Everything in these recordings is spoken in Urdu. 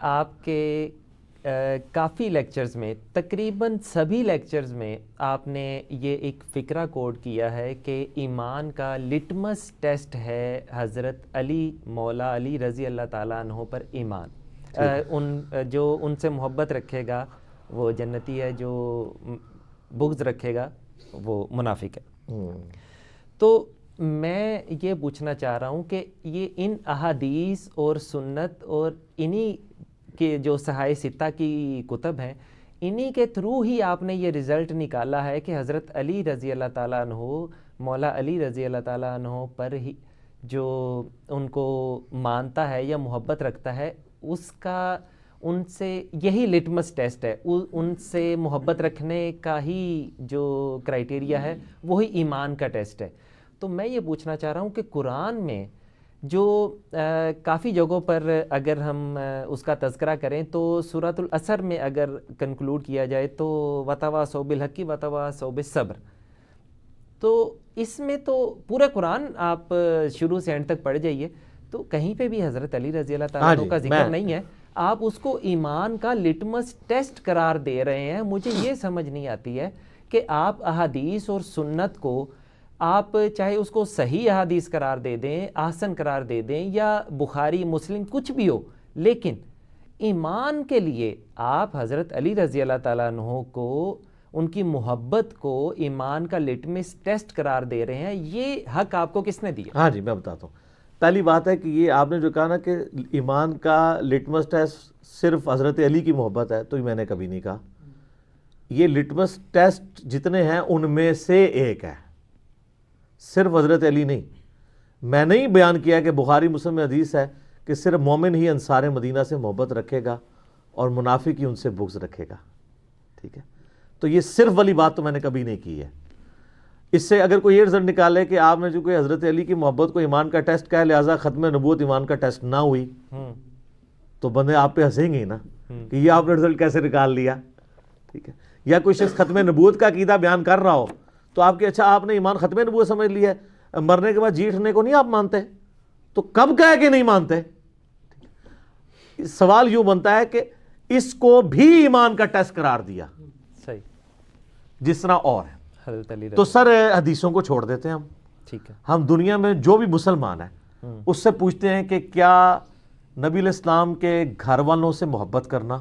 آپ کے کافی لیکچرز میں، تقریباً سبھی لیکچرز میں آپ نے یہ ایک فکرہ کوڈ کیا ہے کہ ایمان کا لٹمس ٹیسٹ ہے حضرت علی، مولا علی رضی اللہ تعالیٰ عنہ پر ایمان. جو ان سے محبت رکھے گا وہ جنتی ہے، جو بغض رکھے گا وہ منافق ہے. تو میں یہ پوچھنا چاہ رہا ہوں کہ یہ ان احادیث اور سنت اور انہی کے جو صحائح ستہ کی کتب ہیں، انہی کے تھرو ہی آپ نے یہ رزلٹ نکالا ہے کہ حضرت علی رضی اللہ تعالیٰ عنہ، مولا علی رضی اللہ تعالیٰ عنہ پر ہی جو ان کو مانتا ہے یا محبت رکھتا ہے، اس کا ان سے یہی لٹمس ٹیسٹ ہے، ان سے محبت رکھنے کا ہی جو کرائٹیریا ہے وہی ایمان کا ٹیسٹ ہے. تو میں یہ پوچھنا چاہ رہا ہوں کہ قرآن میں جو کافی جگہوں پر اگر ہم اس کا تذکرہ کریں تو سورۃ العصر میں اگر کنکلوڈ کیا جائے تو وتواصوا بالحق وتواصوا بالصبر، تو اس میں تو پورا قرآن آپ شروع سے اینڈ تک پڑھ جائیے تو کہیں پہ بھی حضرت علی رضی اللہ تعالیٰ عنہ کا ذکر نہیں ہے. آپ اس کو ایمان کا لٹمس ٹیسٹ قرار دے رہے ہیں. مجھے یہ سمجھ نہیں آتی ہے کہ آپ احادیث اور سنت کو آپ چاہے اس کو صحیح احادیث قرار دے دیں، احسن قرار دے دیں، یا بخاری مسلم کچھ بھی ہو، لیکن ایمان کے لیے آپ حضرت علی رضی اللہ تعالیٰ عنہ کو، ان کی محبت کو ایمان کا لٹمس ٹیسٹ قرار دے رہے ہیں. یہ حق آپ کو کس نے دیا؟ ہاں جی، میں بتاتا ہوں. پہلی بات ہے کہ یہ آپ نے جو کہا نا کہ ایمان کا لٹمس ٹیسٹ صرف حضرت علی کی محبت ہے، تو میں نے کبھی نہیں کہا. یہ لٹمس ٹیسٹ جتنے ہیں ان میں سے ایک ہے، صرف حضرت علی نہیں. میں نہیں بیان کیا کہ بخاری مسلم میں حدیث ہے کہ صرف مومن ہی انصار مدینہ سے محبت رکھے گا اور منافق ہی ان سے بغض رکھے گا. ٹھیک ہے، تو یہ صرف والی بات تو میں نے کبھی نہیں کی ہے. اس سے اگر کوئی یہ رزلٹ نکالے کہ آپ نے جو کہ حضرت علی کی محبت کو ایمان کا ٹیسٹ کہا لہٰذا ختم نبوت ایمان کا ٹیسٹ نہ ہوئی، تو بندے آپ پہ ہنسیں گے ہی نا کہ یہ آپ نے رزلٹ کیسے نکال لیا. ٹھیک ہے، یا کوئی شخص ختم نبوت کا عقیدہ بیان کر رہا ہو تو آپ کے اچھا آپ نے ایمان ختم نبوت سمجھ لیا ہے، مرنے کے بعد جی اٹھنے کو نہیں آپ مانتے، تو کب کہا کہ نہیں مانتے؟ سوال یوں بنتا ہے کہ اس کو بھی ایمان کا ٹیسٹ قرار دیا صحیح جس طرح اور ہے. حضرت علی تو سر حدیثوں کو چھوڑ دیتے ہیں ہم. ٹھیک ہے، ہم دنیا میں جو بھی مسلمان ہے اس سے پوچھتے ہیں کہ کیا نبی علیہ السلام کے گھر والوں سے محبت کرنا،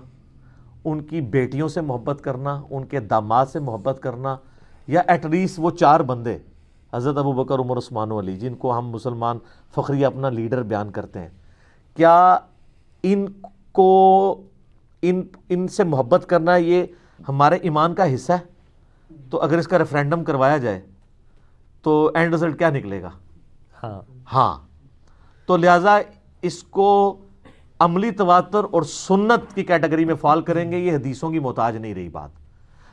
ان کی بیٹیوں سے محبت کرنا، ان کے داماد سے محبت کرنا، یا ایٹ لیسٹ وہ 4 بندے حضرت ابو بکر، عمر، عثمان و علی جن کو ہم مسلمان فخری اپنا لیڈر بیان کرتے ہیں، کیا ان کو ان سے محبت کرنا یہ ہمارے ایمان کا حصہ ہے؟ تو اگر اس کا ریفرینڈم کروایا جائے تو اینڈ رزلٹ کیا نکلے گا؟ ہاں. تو لہٰذا اس کو عملی تواتر اور سنت کی کیٹیگری میں فال کریں گے. یہ حدیثوں کی محتاج نہیں رہی بات.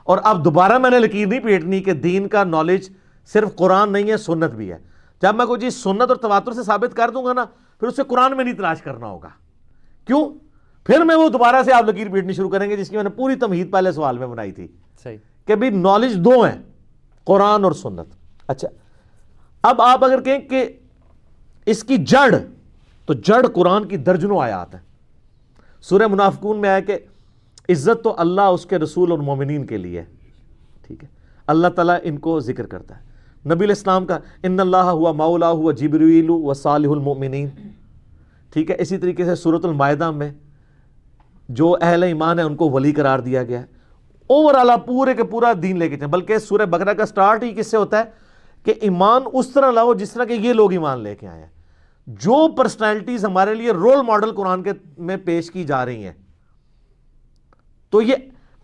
اور اب دوبارہ میں نے لکیر نہیں پیٹنی کہ دین کا نالج صرف قرآن نہیں ہے، سنت بھی ہے. جب میں کوئی چیز سنت اور تواتر سے ثابت کر دوں گا نا، پھر اسے قرآن میں نہیں تلاش کرنا ہوگا. کیوں؟ پھر میں وہ دوبارہ سے آپ لکیر پیٹنی شروع کریں گے جس کی میں نے پوری تمہید پہلے سوال میں بنائی تھی. صحیح کہ بھی نالج 2 ہیں، قرآن اور سنت. اچھا، اب آپ اگر کہیں کہ اس کی جڑ، تو جڑ قرآن کی درجنوں آیات ہیں. سورہ منافقون میں ہے کہ عزت تو اللہ، اس کے رسول اور مومنین کے لیے. ٹھیک ہے، اللہ تعالیٰ ان کو ذکر کرتا ہے. نبی علیہ السلام کا ان اللہ ہوا مولا ہوا جبریل و صالح المؤمنین. ٹھیک ہے، اسی طریقے سے سورۃ المائدہ میں جو اہل ایمان ہیں ان کو ولی قرار دیا گیا ہے. اوورآل آپ پورے کے پورا دین لے کے چلیں. بلکہ سورہ بقرہ کا سٹارٹ ہی کس سے ہوتا ہے کہ ایمان اس طرح لاؤ جس طرح کہ یہ لوگ ایمان لے کے آئے ہیں. جو پرسنالٹیز ہمارے لیے رول ماڈل قرآن کے میں پیش کی جا رہی ہیں، تو یہ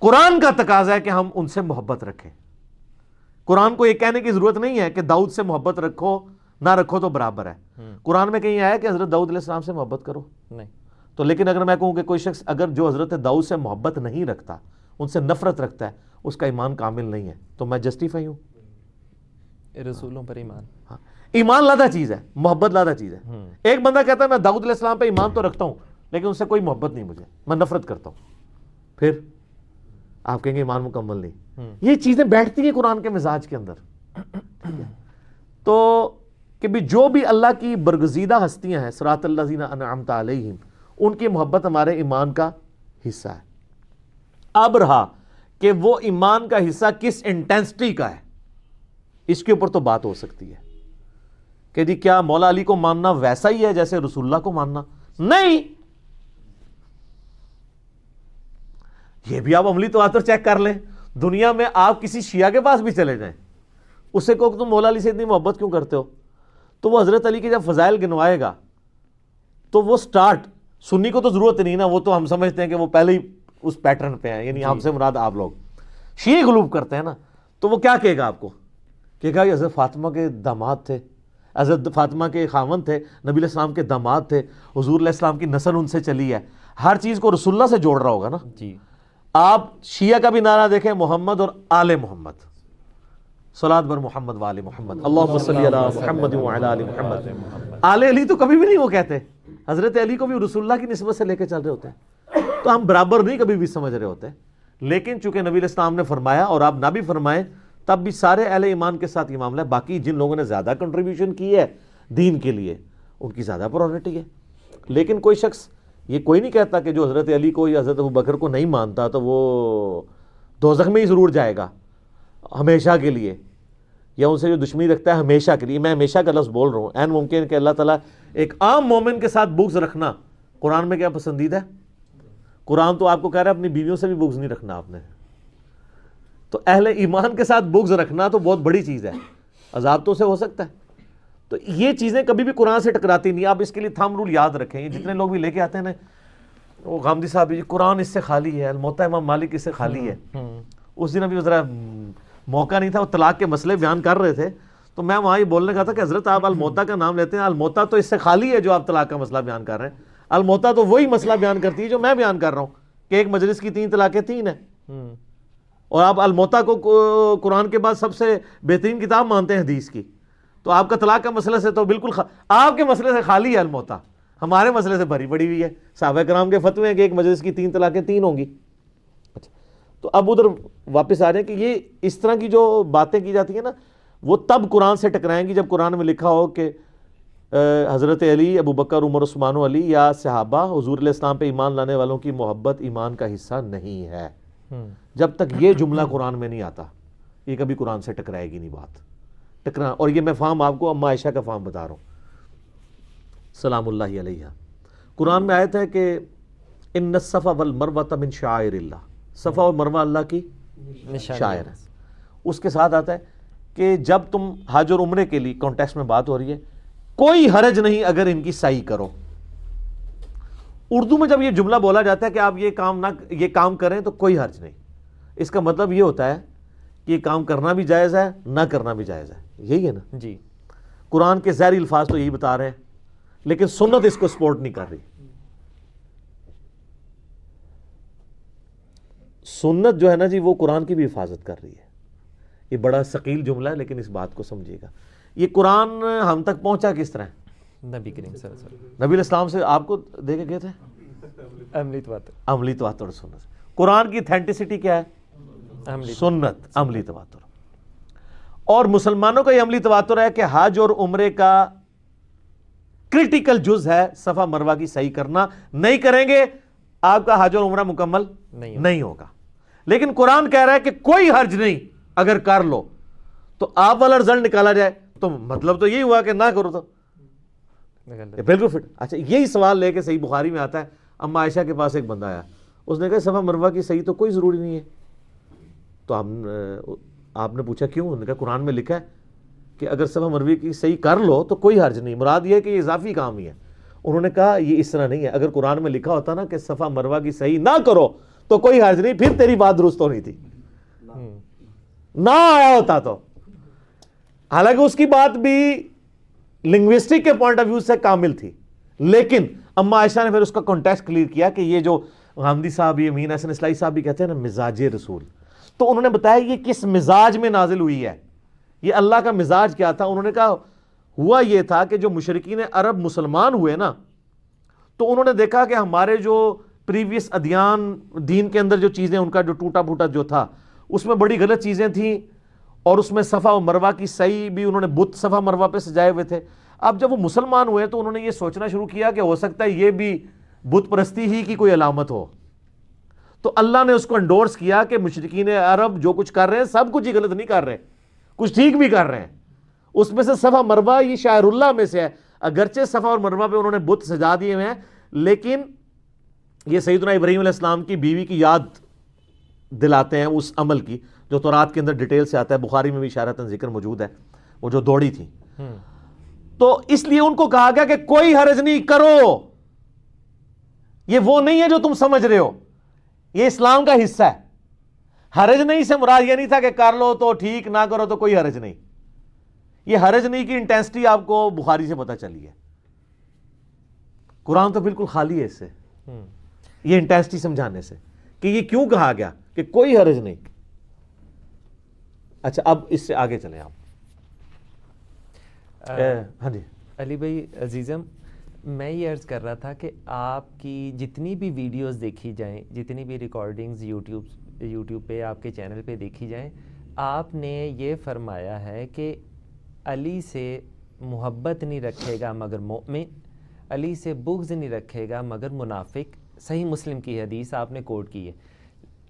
قرآن کا تقاضا ہے کہ ہم ان سے محبت رکھیں. قرآن کو یہ کہنے کی ضرورت نہیں ہے کہ داؤد سے محبت رکھو، نہ رکھو تو برابر ہے. قرآن میں کہیں آیا کہ حضرت داؤد علیہ السلام سے محبت کرو؟ نہیں. تو لیکن اگر میں کہوں کہ کوئی شخص اگر جو حضرت داؤد سے محبت نہیں رکھتا، ان سے نفرت رکھتا ہے، اس کا ایمان کامل نہیں ہے، تو میں جسٹیفائی ہوں. رسولوں پر ایمان، ہاں، ایمان لادا چیز ہے، محبت لادا چیز ہے. ایک بندہ کہتا ہے میں داؤد علیہ السلام پہ ایمان تو رکھتا ہوں لیکن ان سے کوئی محبت نہیں، مجھے میں نفرت کرتا ہوں. پھر آپ کہیں گے ایمان مکمل نہیں. یہ چیزیں بیٹھتی ہیں قرآن کے مزاج کے اندر. تو کہ بھی جو بھی اللہ کی برگزیدہ ہستیاں ہیں، صراط الذین انعمت علیہم، ان کی محبت ہمارے ایمان کا حصہ ہے. اب رہا کہ وہ ایمان کا حصہ کس انٹینسٹی کا ہے، اس کے اوپر تو بات ہو سکتی ہے کہ جی کیا مولا علی کو ماننا ویسا ہی ہے جیسے رسول اللہ کو ماننا؟ نہیں، یہ بھی آپ عملی تواتر چیک کر لیں. دنیا میں آپ کسی شیعہ کے پاس بھی چلے جائیں، اسے کہو کہ تم مولا علی سے اتنی محبت کیوں کرتے ہو، تو وہ حضرت علی کے جب فضائل گنوائے گا تو وہ سٹارٹ، سنی کو تو ضرورت نہیں نا، وہ تو ہم سمجھتے ہیں کہ وہ پہلے ہی اس پیٹرن پہ ہیں، یعنی ہم سے مراد آپ لوگ شیعہ غلوب کرتے ہیں نا، تو وہ کیا کہے گا آپ کو؟ کہے گا یہ حضرت فاطمہ کے داماد تھے، حضرت فاطمہ کے خاوند تھے، نبی علیہ السلام کے داماد تھے، حضور علیہ السلام کی نسل ان سے چلی ہے، ہر چیز کو رسول اللہ سے جوڑ رہا ہوگا نا. جی. آپ شیعہ کا بھی نعرہ دیکھیں، محمد اور آل محمد، صلاۃ بر محمد و آل محمد، اللہم صلی علی محمد و علی آل محمد. آل علی تو کبھی بھی نہیں وہ کہتے، حضرت علی کو بھی رسول اللہ کی نسبت سے لے کے چل رہے ہوتے ہیں، تو ہم برابر نہیں کبھی بھی سمجھ رہے ہوتے. لیکن چونکہ نبی علیہ السلام نے فرمایا اور آپ نہ بھی فرمائیں تب بھی سارے اہل ایمان کے ساتھ یہ معاملہ ہے. باقی جن لوگوں نے زیادہ کنٹریبیوشن کی ہے دین کے لیے ان کی زیادہ پرائورٹی ہے. لیکن کوئی شخص یہ کوئی نہیں کہتا کہ جو حضرت علی کو یا حضرت ابوبکر کو نہیں مانتا تو وہ دوزخ میں ہی ضرور جائے گا ہمیشہ کے لیے، یا ان سے جو دشمنی رکھتا ہے ہمیشہ کے لیے. میں ہمیشہ کا لفظ بول رہا ہوں، این ممکن کہ اللہ تعالیٰ ایک عام مومن کے ساتھ بغض رکھنا قرآن میں کیا پسندیدہ ہے؟ قرآن تو آپ کو کہہ رہا ہے اپنی بیویوں سے بھی بغض نہیں رکھنا آپ نے، تو اہل ایمان کے ساتھ بغض رکھنا تو بہت بڑی چیز ہے، عذاب تو اسے ہو سکتا ہے. تو یہ چیزیں کبھی بھی قرآن سے ٹکراتی نہیں. آپ اس کے لیے تھم رول یاد رکھیں. یہ جتنے لوگ بھی لے کے آتے ہیں نا، وہ غامدی صاحب جی قرآن اس سے خالی ہے، الموطا امام مالک اس سے خالی ہے. اس دن ابھی ذرا موقع نہیں تھا، وہ طلاق کے مسئلے بیان کر رہے تھے، تو میں وہاں یہ بولنے کا تھا کہ حضرت آپ الموطا کا نام لیتے ہیں، الموطا تو اس سے خالی ہے جو آپ طلاق کا مسئلہ بیان کر رہے ہیں. الموطا تو وہی مسئلہ بیان کرتی ہے جو میں بیان کر رہا ہوں کہ ایک مجلس کی 3 طلاقیں 3 ہیں، اور آپ الموطا کو قرآن کے بعد سب سے بہترین کتاب مانتے ہیں حدیث کی. تو آپ کا طلاق کا مسئلہ سے تو بالکل آپ کے مسئلے سے خالی ہے الموطا، ہمارے مسئلے سے بھری پڑی ہوئی ہے. صحابہ کرام کے فتوے ہیں کہ ایک مجلس کی 3 طلاقیں 3 ہوں گی. اچھا، تو اب ادھر واپس آ رہے ہیں کہ یہ اس طرح کی جو باتیں کی جاتی ہیں نا، وہ تب قرآن سے ٹکرائیں گی جب قرآن میں لکھا ہو کہ حضرت علی، ابوبکر، عمر، عثمان و علی یا صحابہ حضور علیہ السلام پہ ایمان لانے والوں کی محبت ایمان کا حصہ نہیں ہے. جب تک یہ جملہ قرآن میں نہیں آتا یہ کبھی قرآن سے ٹکرائے گی نہیں بات ٹکرا. اور یہ میں فہم آپ کو اما عائشہ کا فہم بتا رہا ہوں سلام اللہ علیہ. قرآن میں آیت ہے کہ ان الصفا والمروہ من شعائر اللہ، صفا اور مروہ اللہ کی شاعر ہے. اس کے ساتھ آتا ہے کہ جب تم حج اور عمرے کے لیے کانٹیکسٹ میں بات ہو رہی ہے، کوئی حرج نہیں اگر ان کی سعی کرو. اردو میں جب یہ جملہ بولا جاتا ہے کہ آپ یہ کام کریں تو کوئی حرج نہیں، اس کا مطلب یہ ہوتا ہے کہ یہ کام کرنا بھی جائز ہے، نہ کرنا بھی جائز ہے. یہی ہے نا جی. قرآن کے ظاہری الفاظ تو یہی بتا رہے ہیں، لیکن سنت اس کو سپورٹ نہیں کر رہی. سنت جو ہے نا جی وہ قرآن کی بھی حفاظت کر رہی ہے. یہ بڑا ثقیل جملہ ہے لیکن اس بات کو سمجھیے گا. یہ قرآن ہم تک پہنچا کس طرح؟ نبی کریم صلی اللہ علیہ وسلم، نبی علیہ السلام سے آپ کو دے کے گئے تھے عملی تواتر سنت. قرآن کی اتھینٹسٹی کیا ہے؟ سنت، عملی تواتر. اور مسلمانوں کا یہ عملی تواتر ہے کہ حج اور عمرے کا کرٹیکل جز ہے صفا مروہ کی صحیح کرنا. نہیں کریں گے آپ کا حج اور عمرہ مکمل نہیں ہوگا. لیکن قرآن کہہ رہا ہے کہ کوئی حرج نہیں اگر کر لو. تو آپ والا رزلٹ نکالا جائے تو مطلب تو یہی ہوا کہ نہ کرو تو بالکل فٹ. اچھا، یہی سوال لے کے صحیح بخاری میں آتا ہے، اما عائشہ کے پاس ایک بندہ آیا، اس نے کہا صفا مروہ کی صحیح تو کوئی ضروری نہیں ہے. تو آپ نے پوچھا کیوں؟ انہوں نے کہا قرآن میں لکھا ہے کہ اگر صفا مروہ کی صحیح کر لو تو کوئی حرج نہیں. مراد یہ ہے کہ یہ اضافی کام ہی ہے. انہوں نے کہا یہ اس طرح نہیں ہے. اگر قرآن میں لکھا ہوتا نا کہ صفا مروہ کی صحیح نہ کرو تو کوئی حرج نہیں، پھر تیری بات درست ہونی تھی، نہ آیا ہوتا تو. حالانکہ اس کی بات بھی لنگوسٹک کے پوائنٹ آف ویو سے کامل تھی، لیکن اما عائشہ نے پھر اس کا کانٹیکسٹ کلیئر کیا کہ یہ جو غامدی صاحب، یہ امین حسن اصلاحی صاحب بھی کہتے ہیں نا مزاج رسول، تو انہوں نے بتایا یہ کس مزاج میں نازل ہوئی ہے، یہ اللہ کا مزاج کیا تھا. انہوں نے کہا ہوا یہ تھا کہ جو مشرکین عرب مسلمان ہوئے نا، تو انہوں نے دیکھا کہ ہمارے جو پریویس ادیان دین کے اندر جو چیزیں ان کا جو ٹوٹا پھوٹا جو تھا اس میں بڑی غلط چیزیں تھیں، اور اس میں صفا و مروہ کی صحیح بھی انہوں نے بت صفا مروہ پہ سجائے ہوئے تھے. اب جب وہ مسلمان ہوئے تو انہوں نے یہ سوچنا شروع کیا کہ ہو سکتا ہے یہ بھی بت پرستی ہی کی کوئی علامت ہو، تو اللہ نے اس کو انڈورس کیا کہ مشرکین عرب جو کچھ کر رہے ہیں سب کچھ ہی غلط نہیں کر رہے، کچھ ٹھیک بھی کر رہے ہیں. اس میں سے صفا مروہ یہ شاعر اللہ میں سے ہے، اگرچہ صفا اور مروہ پہ انہوں نے بت سجا دیے ہوئے ہیں، لیکن یہ سیدنا ابراہیم علیہ السلام کی بیوی کی یاد دلاتے ہیں اس عمل کی جو تورات کے اندر ڈیٹیل سے آتا ہے، بخاری میں بھی اشارتاً ذکر موجود ہے، وہ جو دوڑی تھی. تو اس لیے ان کو کہا گیا کہ کوئی حرج نہیں کرو، یہ وہ نہیں ہے جو تم سمجھ رہے ہو، یہ اسلام کا حصہ ہے. حرج نہیں سے مراد یہ نہیں تھا کہ کر لو تو ٹھیک، نہ کرو تو کوئی حرج نہیں. یہ حرج نہیں کی انٹینسٹی آپ کو بخاری سے پتہ چلی ہے، قرآن تو بالکل خالی ہے اس سے، یہ انٹینسٹی سمجھانے سے کہ یہ کیوں کہا گیا کہ کوئی حرج نہیں. اچھا اب اس سے آگے چلیں آپ. ہاں جی علی بھائی عزیزم، میں یہ عرض کر رہا تھا کہ آپ کی جتنی بھی ویڈیوز دیکھی جائیں، جتنی بھی ریکارڈنگز یوٹیوب پہ آپ کے چینل پہ دیکھی جائیں، آپ نے یہ فرمایا ہے کہ علی سے محبت نہیں رکھے گا مگر مومن، علی سے بغض نہیں رکھے گا مگر منافق. صحیح مسلم کی حدیث آپ نے کوٹ کی ہے.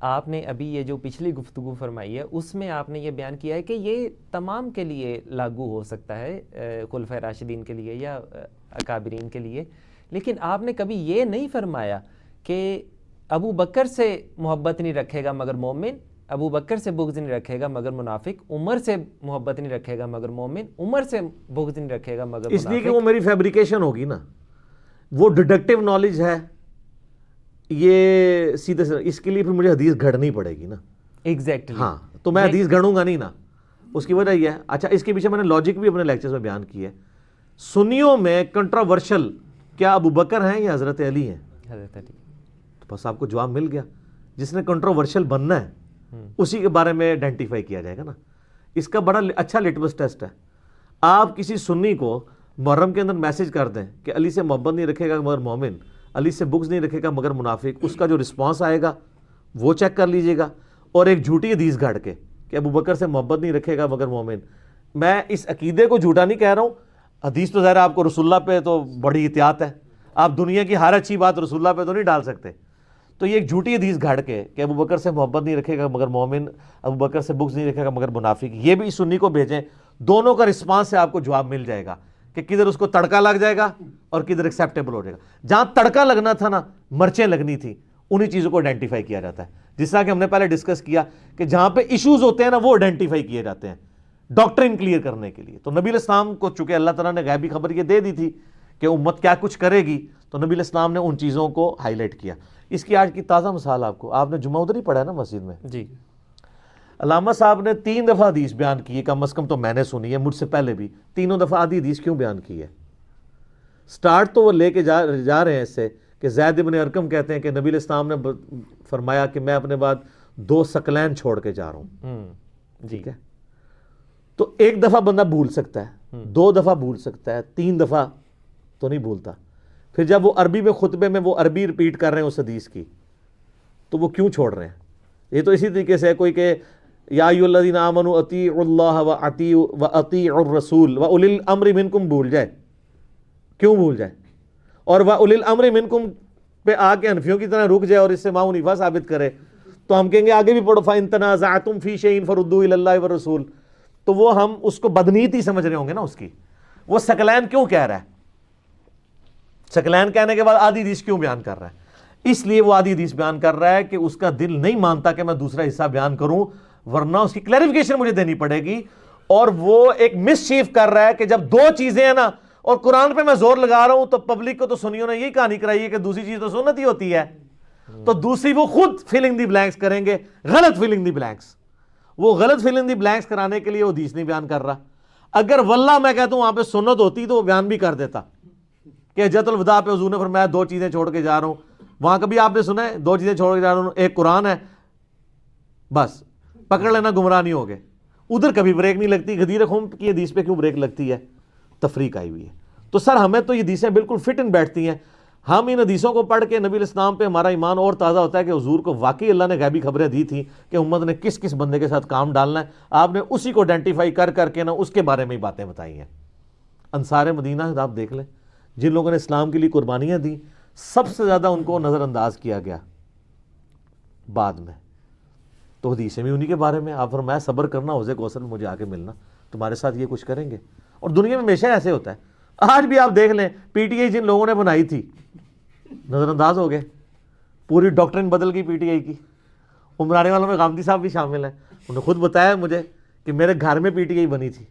آپ نے ابھی یہ جو پچھلی گفتگو فرمائی ہے اس میں آپ نے یہ بیان کیا ہے کہ یہ تمام کے لیے لاگو ہو سکتا ہے، خلفائے راشدین کے لیے یا اکابرین کے لیے، لیکن آپ نے کبھی یہ نہیں فرمایا کہ ابو بکر سے محبت نہیں رکھے گا مگر مومن، ابو بکر سے بغض نہیں رکھے گا مگر منافق، عمر سے محبت نہیں رکھے گا مگر مومن، عمر سے بغض نہیں رکھے گا مگر اس لیے کہ منافق. وہ میری فیبریکیشن ہوگی نا، وہ ڈیڈکٹیو نالج ہے، یہ سیدھے سے اس کے لیے پھر مجھے حدیث گھڑنی پڑے گی نا. ایگزیکٹلی. ہاں تو میں حدیث گھڑوں گا نہیں نا، اس کی وجہ یہ ہے. اچھا اس کے پیچھے میں نے لاجک بھی اپنے لیکچرز میں بیان کی ہے. سنیوں میں کنٹراورشل کیا ابو بکر ہیں یا حضرت علی ہیں؟ حضرت علی. تو بس آپ کو جواب مل گیا. جس نے کنٹراورشل بننا ہے اسی کے بارے میں آئیڈینٹیفائی کیا جائے گا نا. اس کا بڑا اچھا لٹمس ٹیسٹ ہے. آپ کسی سنی کو محرم کے اندر میسج کر دیں کہ علی سے محبت نہیں رکھے گا مگر مومن، علی سے بغض نہیں رکھے گا مگر منافق، اس کا جو رسپانس آئے گا وہ چیک کر لیجئے گا. اور ایک جھوٹی حدیث گھڑ کے کہ ابو بکر سے محبت نہیں رکھے گا مگر مومن، میں اس عقیدے کو جھوٹا نہیں کہہ رہا ہوں. حدیث تو ظاہر آپ کو رسول اللہ پہ تو بڑی احتیاط ہے، آپ دنیا کی ہر اچھی بات رسول اللہ پہ تو نہیں ڈال سکتے. تو یہ ایک جھوٹی حدیث گھڑ کے کہ ابو بکر سے محبت نہیں رکھے گا مگر مومن، ابو بکر سے بغض نہیں رکھے گا مگر منافق، یہ بھی سنی کو بھیجیں. دونوں کا رسپانس سے آپ کو جواب مل جائے گا کہ کدھر اس کو تڑکا لگ جائے گا اور کدھر ایکسیپٹیبل ہو جائے گا. جہاں تڑکا لگنا تھا نا، مرچیں لگنی تھی، انہی چیزوں کو آئیڈینٹیفائی کیا جاتا ہے. جس طرح کہ ہم نے پہلے ڈسکس کیا کہ جہاں پہ ایشوز ہوتے ہیں نا وہ آئیڈینٹیفائی کیے جاتے ہیں ڈاکٹرن کلیئر کرنے کے لیے. تو نبی علیہ السلام کو چونکہ اللہ تعالیٰ نے غیبی خبر یہ دے دی تھی کہ امت کیا کچھ کرے گی، تو نبی علیہ السلام نے ان چیزوں کو ہائی لائٹ کیا. اس کی آج کی تازہ مثال آپ نے جمعہ ادھر ہی پڑھا ہے نا مسجد میں. جی. علامہ صاحب نے 3 دفعہ حدیث بیان کی ہے، کم از کم تو میں نے سنی ہے، مجھ سے پہلے بھی 3 دفعہ آدھی حدیث کیوں بیان کی ہے. سٹارٹ تو وہ لے کے جا رہے ہیں اس سے کہ زید بن ارقم کہتے ہیں کہ نبی علیہ السلام نے فرمایا کہ میں اپنے بعد 2 ثقلین چھوڑ کے جا رہا ہوں. ٹھیک ہے، تو 1 دفعہ بندہ بھول سکتا ہے، 2 دفعہ بھول سکتا ہے، 3 دفعہ تو نہیں بھولتا. پھر جب وہ عربی میں خطبے میں وہ عربی ریپیٹ کر رہے ہیں اس حدیث کی، تو وہ کیوں چھوڑ رہے ہیں؟ یہ تو اسی طریقے سے ہے کوئی کہ یا ایھا الذین آمنوا اطیعوا اللہ واطیعوا الرسول واولی الامر منکم بھول جائے. کیوں بھول جائے؟ اور واولی الامر منکم پہ آ کے حنفیوں کی طرح رک جائے اور اس سے ما حنیفہ ثابت کرے، تو ہم کہیں گے آگے بھی پڑھو فَإِن تَنَازَعْتُمْ فِي شَيْءٍ فَرُدُّوهُ إِلَى اللَّهِ وَالرَّسُولِ. تو وہ ہم اس کو بدنیتی سمجھ رہے ہوں گے نا اس کی. وہ ثقلین کیوں کہہ رہا ہے؟ ثقلین کہنے کے بعد آدھی حدیث کیوں بیان کر رہا ہے؟ اس لیے وہ آدھی حدیث بیان کر رہا ہے کہ اس کا دل نہیں مانتا کہ میں دوسرا حصہ بیان کروں، ورنہ اس کی کلیریفیکیشن مجھے دینی پڑے گی. اور وہ ایک مس شیف کر رہا ہے کہ جب 2 چیزیں ہیں نا اور قرآن پہ میں زور لگا رہا ہوں تو پبلک کو تو سنیوں نے یہی کہانی کرائی ہے کہ دوسری چیز تو سنت ہی ہوتی ہے، تو دوسری وہ خود فلنگ دی بلینکس کریں گے، غلط فلنگ دی بلینکس. وہ غلط فلنگ دی بلینکس کرانے کے لیے وہ حدیث نہیں بیان کر رہا. اگر واللہ میں کہتا ہوں وہاں پہ سنت ہوتی تو وہ بیان بھی کر دیتا کہ حجۃ الوداع پہ حضور نے فرمایا 2 چیزیں چھوڑ کے جا رہا ہوں. وہاں کبھی آپ نے سنا ہے 2 چیزیں چھوڑ کے جا رہا ہوں؟ ایک قرآن ہے، بس پکڑ لینا، گمراہ نہیں ہوگے. ادھر کبھی بریک نہیں لگتی. غدیر خم کی حدیث پہ کیوں بریک لگتی ہے؟ تفریق آئی ہوئی ہے. تو سر ہمیں تو یہ حدیثیں بالکل فٹ ان بیٹھتی ہیں. ہم ان حدیثوں کو پڑھ کے نبی علیہ السلام پہ ہمارا ایمان اور تازہ ہوتا ہے کہ حضور کو واقعی اللہ نے غیبی خبریں دی تھیں کہ امت نے کس کس بندے کے ساتھ کام ڈالنا ہے. آپ نے اسی کو آئیڈینٹیفائی کر کر کے نا اس کے بارے میں ہی باتیں بتائی ہیں. انصار مدینہ آپ دیکھ لیں، جن لوگوں نے اسلام کے لیے قربانیاں دیں، سب سے زیادہ ان کو نظر انداز کیا گیا بعد میں. تو حدیثیں بھی انہی کے بارے میں. آپ فرمایا صبر کرنا حوض کوثر میں مجھے آ کے ملنا, تمہارے ساتھ یہ کچھ کریں گے. اور دنیا میں ہمیشہ ایسے ہوتا ہے. آج بھی آپ دیکھ لیں پی ٹی آئی جن لوگوں نے بنائی تھی نظر انداز ہو گئے, پوری ڈاکٹرن بدل گئی پی ٹی آئی کی. عمرانے والوں میں غامدی صاحب بھی شامل ہیں, انہوں نے خود بتایا مجھے کہ میرے گھر میں پی ٹی آئی بنی تھی,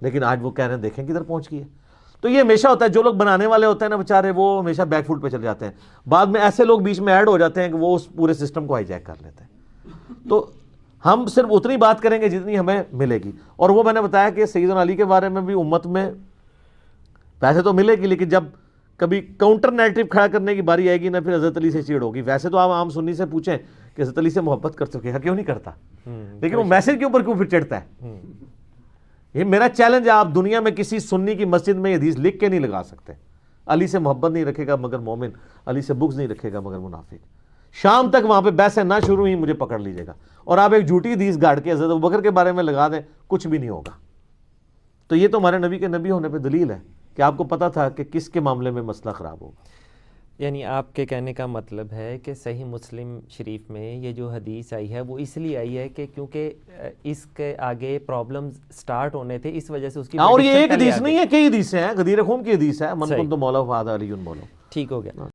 لیکن آج وہ کہہ رہے ہیں دیکھیں کدھر پہنچ گئی ہے. تو یہ ہمیشہ ہوتا ہے, جو لوگ بنانے والے ہوتے ہیں نا بیچارے, وہ ہمیشہ بیک فوٹ پہ چلے جاتے ہیں. بعد میں ایسے لوگ بیچ میں ایڈ ہو جاتے ہیں کہ وہ اس پورے سسٹم کو ہائی جیک کر لیتے ہیں. تو ہم صرف اتنی بات کریں گے جتنی ہمیں ملے گی. اور وہ میں نے بتایا کہ سیدنا علی کے بارے میں بھی امت میں پیسے تو ملے گی, لیکن جب کبھی کاؤنٹر نیریٹو کھڑا کرنے کی باری آئے گی نا, پھر حضرت علی سے چیڑ ہوگی. ویسے تو آپ عام سنی سے پوچھیں کہ حضرت علی سے محبت کر سکے کیوں نہیں کرتا, لیکن وہ میسج کے اوپر کیوں پھر چڑھتا ہے. یہ میرا چیلنج ہے, آپ دنیا میں کسی سنی کی مسجد میں یہ حدیث لکھ کے نہیں لگا سکتے, علی سے محبت نہیں رکھے گا مگر مومن, علی سے بغض نہیں رکھے گا مگر منافق. شام تک وہاں پہ بحثیں نہ شروع ہوئی مجھے پکڑ لیجیے گا, اور آپ ایک جھوٹی حدیث گاڑ کے حضرت ابوبکر کے بارے میں لگا دیں, کچھ بھی نہیں ہوگا. تو یہ تو ہمارے نبی کے نبی ہونے پہ دلیل ہے کہ آپ کو پتا تھا کہ کس کے معاملے میں مسئلہ خراب ہوگا. یعنی آپ کے کہنے کا مطلب ہے کہ صحیح مسلم شریف میں یہ جو حدیث آئی ہے وہ اس لیے آئی ہے کہ کیونکہ اس کے آگے پرابلمز سٹارٹ ہونے تھے, اس وجہ سے اس کی اور یہ ایک حدیث نہیں ہے, کئی حدیثیں ہیں. غدیر خون کی حدیث ہے, من کنت مولا فہذا علی مولا. ٹھیک ہو گیا.